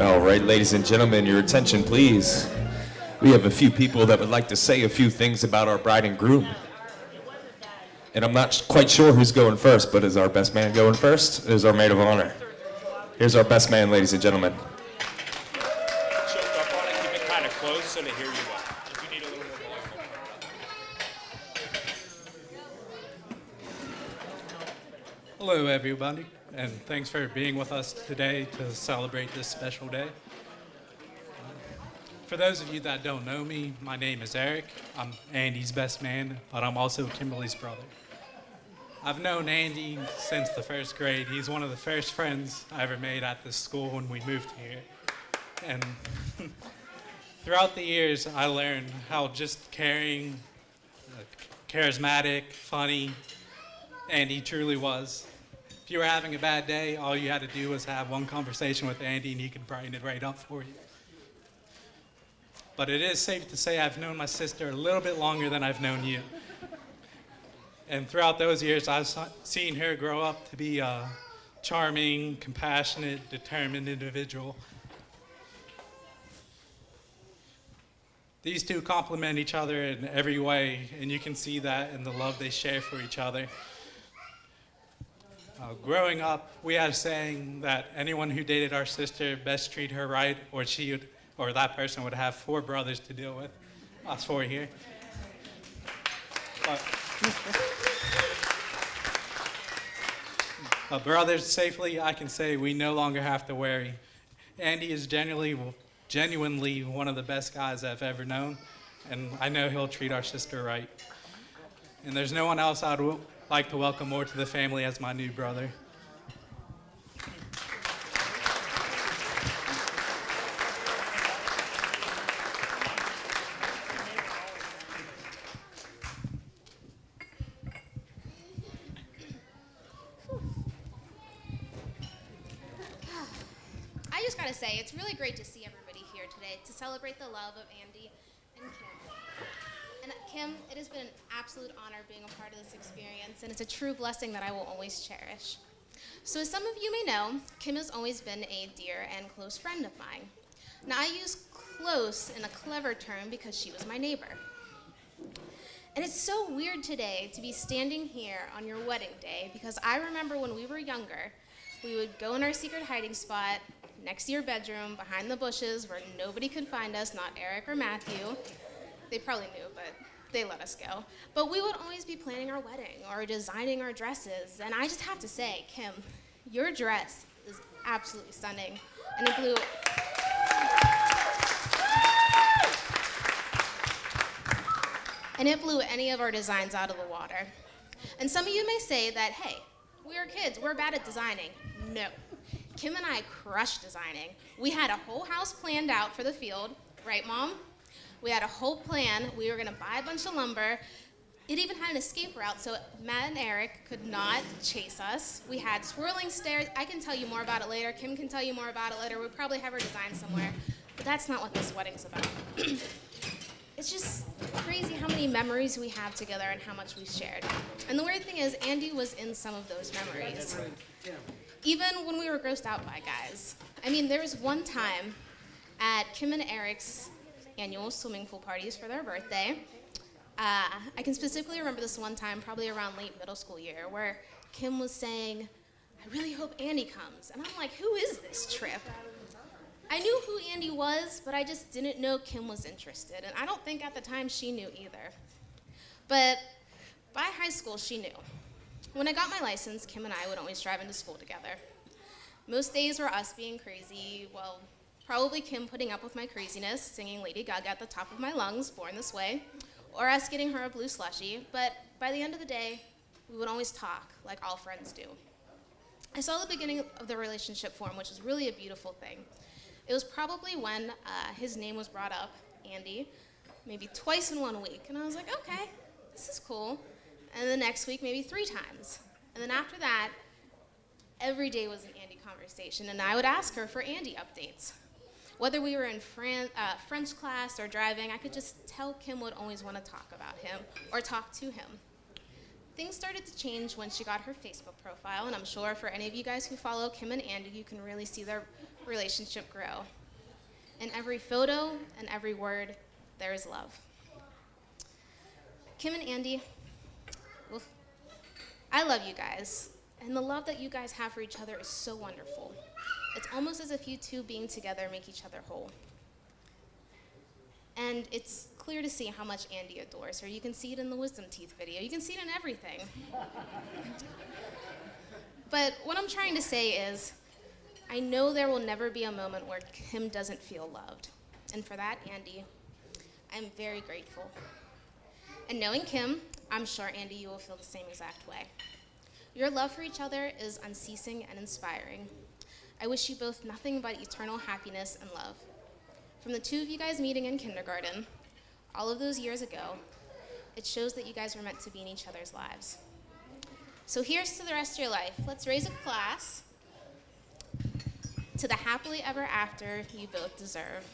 All right, ladies and gentlemen, your attention, please. We have a few people that would like to say a few things about our bride and groom. And I'm not quite sure who's going first, but is our best man going first? Is our maid of honor? Here's our best man, ladies and gentlemen. Choke up on it, keep it kind of close so they hear you well. If you need a little more volume. Hello, everybody, and thanks for being with us today to celebrate this special day. For those of you that don't know me, my name is Eric. I'm Andy's best man, but I'm also Kimberly's brother. I've known Andy since the first grade. He's one of the first friends I ever made at this school when we moved here. And throughout the years, I learned how just caring, charismatic, funny Andy truly was. If you were having a bad day, all you had to do was have one conversation with Andy and he could brighten it right up for you. But it is safe to say I've known my sister a little bit longer than I've known you. And throughout those years, I've seen her grow up to be a charming, compassionate, determined individual. These two complement each other in every way, and you can see that in the love they share for each other. Growing up, we had a saying that anyone who dated our sister best treat her right, or that person would have 4 brothers to deal with. Us 4 here. But brothers, safely, I can say we no longer have to worry. Andy is genuinely one of the best guys I've ever known, and I know he'll treat our sister right. And there's no one else I'd like to welcome more to the family as my new brother. I just gotta say, it's really great to see everybody here today to celebrate the love of Andy and Kim. And Kim, it has been an absolute honor being a part of this experience, and it's a true blessing that I will always cherish. So as some of you may know, Kim has always been a dear and close friend of mine. Now I use close in a clever term because she was my neighbor. And it's so weird today to be standing here on your wedding day because I remember when we were younger, we would go in our secret hiding spot next to your bedroom, behind the bushes where nobody could find us, not Eric or Matthew. They probably knew, but they let us go. But we would always be planning our wedding or designing our dresses. And I just have to say, Kim, your dress is absolutely stunning. And it blew... And it blew any of our designs out of the water. And some of you may say that, hey, we are kids, we're bad at designing. No. Kim and I crushed designing. We had a whole house planned out for the field, right, Mom? We had a whole plan. We were gonna buy a bunch of lumber. It even had an escape route so Matt and Eric could not chase us. We had swirling stairs. I can tell you more about it later. Kim can tell you more about it later. We'll probably have her design somewhere. But that's not what this wedding's about. It's just crazy how many memories we have together and how much we shared. And the weird thing is, Andy was in some of those memories. Even when we were grossed out by guys. I mean, there was one time at Kim and Eric's annual swimming pool parties for their birthday. I can specifically remember this one time, probably around late middle school year, where Kim was saying, I really hope Andy comes. And I'm like, who is this trip? I knew who Andy was, but I just didn't know Kim was interested. And I don't think at the time she knew either. But by high school, she knew. When I got my license, Kim and I would always drive into school together. Most days were us being crazy, well, probably Kim putting up with my craziness, singing Lady Gaga at the top of my lungs, Born This Way, or us getting her a blue slushie, but by the end of the day, we would always talk like all friends do. I saw the beginning of the relationship form, which is really a beautiful thing. It was probably when his name was brought up, Andy, maybe twice in 1 week, and I was like, okay, this is cool. And the next week, maybe 3 times. And then after that, every day was an Andy conversation, and I would ask her for Andy updates. Whether we were in French class or driving, I could just tell Kim would always want to talk about him or talk to him. Things started to change when she got her Facebook profile, and I'm sure for any of you guys who follow Kim and Andy, you can really see their relationship grow. In every photo and every word, there is love. Kim and Andy, oof, I love you guys, and the love that you guys have for each other is so wonderful. It's almost as if you two being together make each other whole. And it's clear to see how much Andy adores her. You can see it in the wisdom teeth video. You can see it in everything. But what I'm trying to say is, I know there will never be a moment where Kim doesn't feel loved. And for that, Andy, I'm very grateful. And knowing Kim, I'm sure, Andy, you will feel the same exact way. Your love for each other is unceasing and inspiring. I wish you both nothing but eternal happiness and love. From the two of you guys meeting in kindergarten, all of those years ago, it shows that you guys were meant to be in each other's lives. So here's to the rest of your life. Let's raise a glass to the happily ever after you both deserve.